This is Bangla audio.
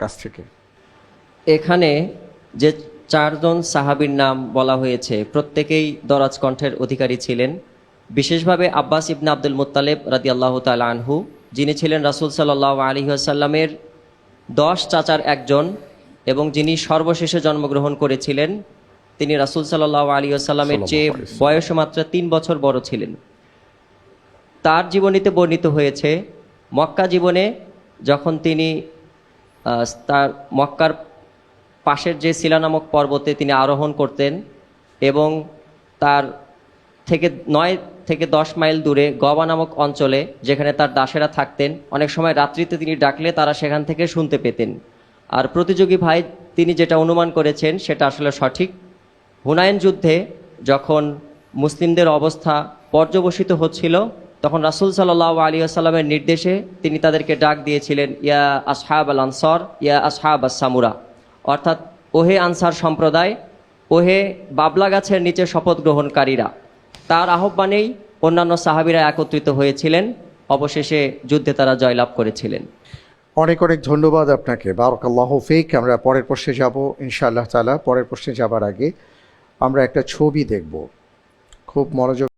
কাছ থেকে। এখানে যে চারজন সাহাবীর নাম বলা হয়েছে প্রত্যেকেই দরাজ কণ্ঠের অধিকারী ছিলেন। বিশেষভাবে আব্বাস ইবনে আব্দুল মুত্তালিব রাদিয়াল্লাহু তাআলা আনহু, যিনি ছিলেন রাসূল সাল্লাল্লাহু আলাইহি ওয়াসাল্লামের 10 চাচার একজন এবং যিনি সর্বশেষে জন্মগ্রহণ করেছিলেন, তিনি রাসূল সাল্লাল্লাহু আলাইহি ওয়াসাল্লামের চেয়ে বয়সে মাত্র 3 বছর বড় ছিলেন। তার জীবনীতে বর্ণিত হয়েছে মক্কা জীবনে যখন তিনি তার মক্কার পাশের যে সিলা নামক পর্বতে তিনি আরোহণ করতেন এবং তার থেকে 9 থেকে 10 মাইল দূরে গবা নামক অঞ্চলে যেখানে তার দাসেরা থাকতেন, অনেক সময় রাত্রিতে তিনি ডাকলে তারা সেখান থেকে শুনতে পেতেন। আর প্রতিযোগী ভাই তিনি যেটা অনুমান করেছেন সেটা আসলে সঠিক। হুনাইন যুদ্ধে যখন মুসলিমদের অবস্থা পর্যবসিত হচ্ছিল তখন রাসূল সাল্লাল্লাহু আলাইহি ওয়াসাল্লামের নির্দেশে তিনি তাদেরকে ডাক দিয়েছিলেন, ইয়া আসহাব আল আনসার ইয়া আসহাব আস সামুরা, অর্থাৎ ওহে আনসার সম্প্রদায়, ওহে বাবলা গাছের নিচে শপথ গ্রহণকারীরা। তার আহ্বানেই অন্যান্য সাহাবীরা একত্রিত হয়েছিলেন, অবশেষে যুদ্ধে তারা জয়লাভ করেছিলেন। অনেক অনেক ধন্যবাদ আপনাকে, বারাকাল্লাহু ফিক। আমরা পরের প্রশ্নে যাব ইনশাআল্লাহ তাআলা। পরের প্রশ্নে যাবার আগে আমরা একটা ছবি দেখব, খুব মনোযোগ